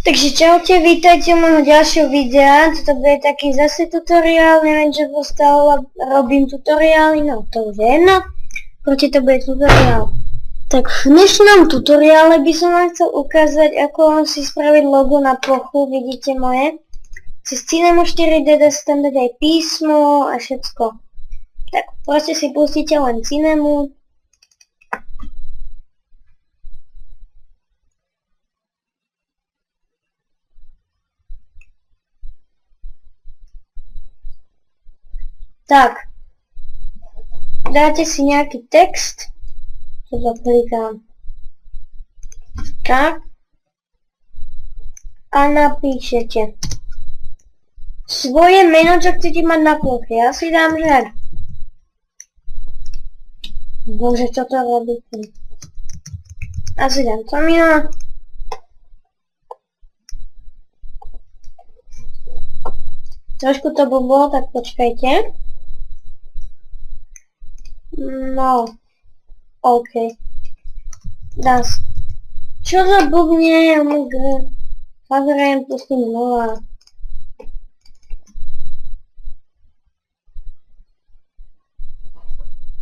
Takže čaute, vítajte u môjho ďalšieho videa. Toto bude taký zase tutoriál, neviem čo stále robím tutoriály, no to už je jedno. Proti to bude tutoriál. Tak v dnešnom tutoriále by som vám chcel ukázať, ako vám si spraviť logo na plochu, vidíte moje. Cez Cinema 4D dá sa tam dať aj písmo a všetko. Tak proste si pustíte len Cinemu. Tak, dáte si nejaký text, toto klikám, tak, a napíšete svoje meno, čo chcete mať na ploche. Ja si dám, že... Bože, čo to robí? Ja si dám Tomino. Trošku to bolo, tak počkajte. No, OK. Das. Čo za blbne, zavrajem, pustím znova.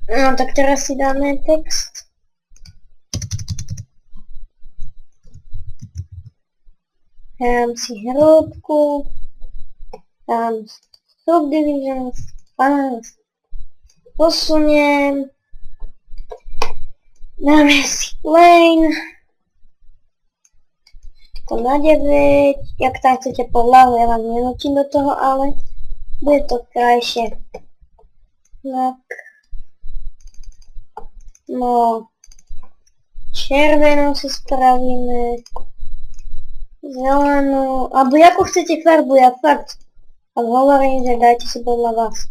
No, tak teraz si dáme text. Dám si hrúbku. Dám subdivisions, fast. Posuniem. Dáme si lane. To na 9. Jak tam chcete podlahu, ja vám nenutím do toho, ale bude to krajšie. Tak. No. Červenú si spravíme. Zelenú. Alebo ako chcete farbu, ja fakt. Ale hovorím, že dajte si podľa vás.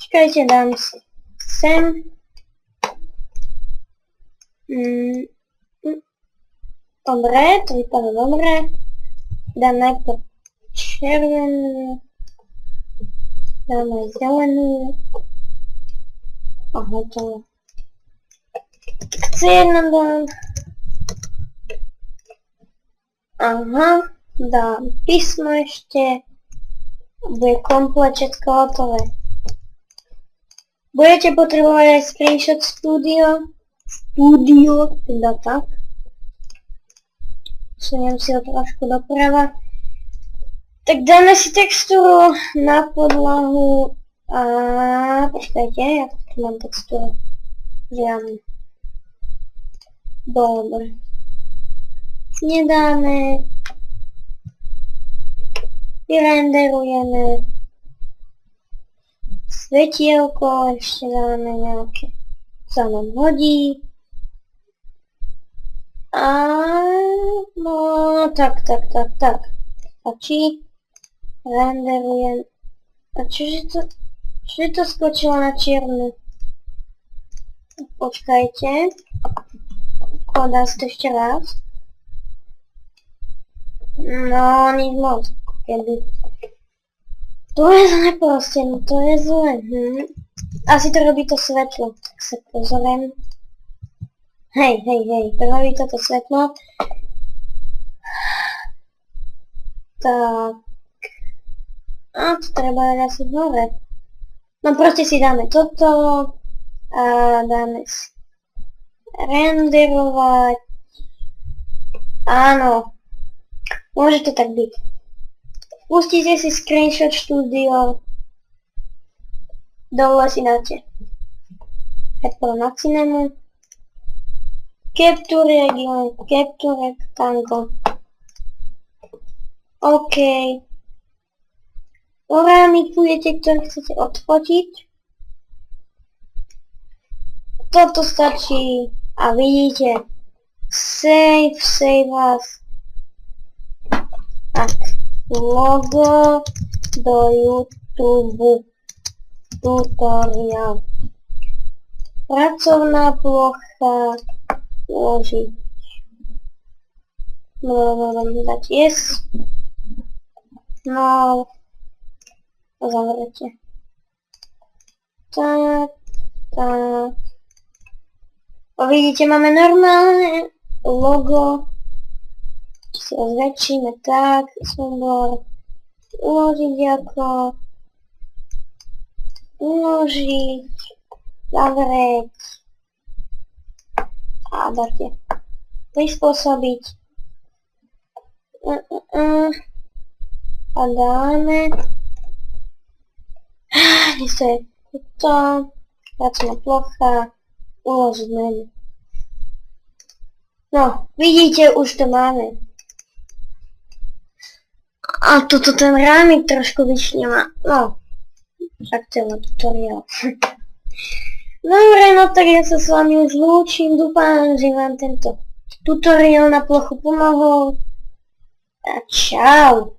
Počkajte, dám si sem. Dobre, to vypadá dobre. Dám najprv červenú. Dám aj zelenú. A hotovo. Chce jedna dám. Aha, dám písmo ešte. Bude komplet všetko hotové. Budete potrebovať aj Screenshot Studio, teda tak. Suniem si ho trošku doprava. Tak dáme si textúru na podlahu a... Počkajte, ja tu mám textúru. Žiadne. Dobre. Nedáme. Vyrenderujeme. Svetielko ešte dáme nejaké, sa nám hodí. A no, tak. Stačí. Renderujem. A čože to skočilo na čiernu? Počkajte. Dá sa to ešte raz. No, nič moc. Keby... To je zle proste, no to je zle. Asi to robí to svetlo, tak sa pozoriem. Hej, robí toto svetlo. Tak. A to treba dať asi hore. No proste si dáme toto. A dáme si renderovať. Áno. Môže to tak byť. Pustíte si Screenshot Studio. Dole si dáte Apple na Cinemu. Capture Region, Capture Rectangle. OK. Parámikujete, ktoré chcete odfotiť. Toto stačí a vidíte. Save as. Tak. Logo do YouTube tutoriál. Pracovná plocha uložiť. Dať yes. No. Zavrete. Tak. Vidíte, máme normálne logo Si ho zväčšíme tak, súbor, uložiť ako, uložiť, zavrieť a dáte prispôsobiť a dáme kde to je toto, pracovná plocha, uložiť menu. No, vidíte, už to máme. A toto ten rámik trošku vyšňa. No, však to je len tutoriál. Dobre, no tak ja sa s vami už lúčim. Dúfam, že vám tento tutoriál na plochu pomohol. A čau.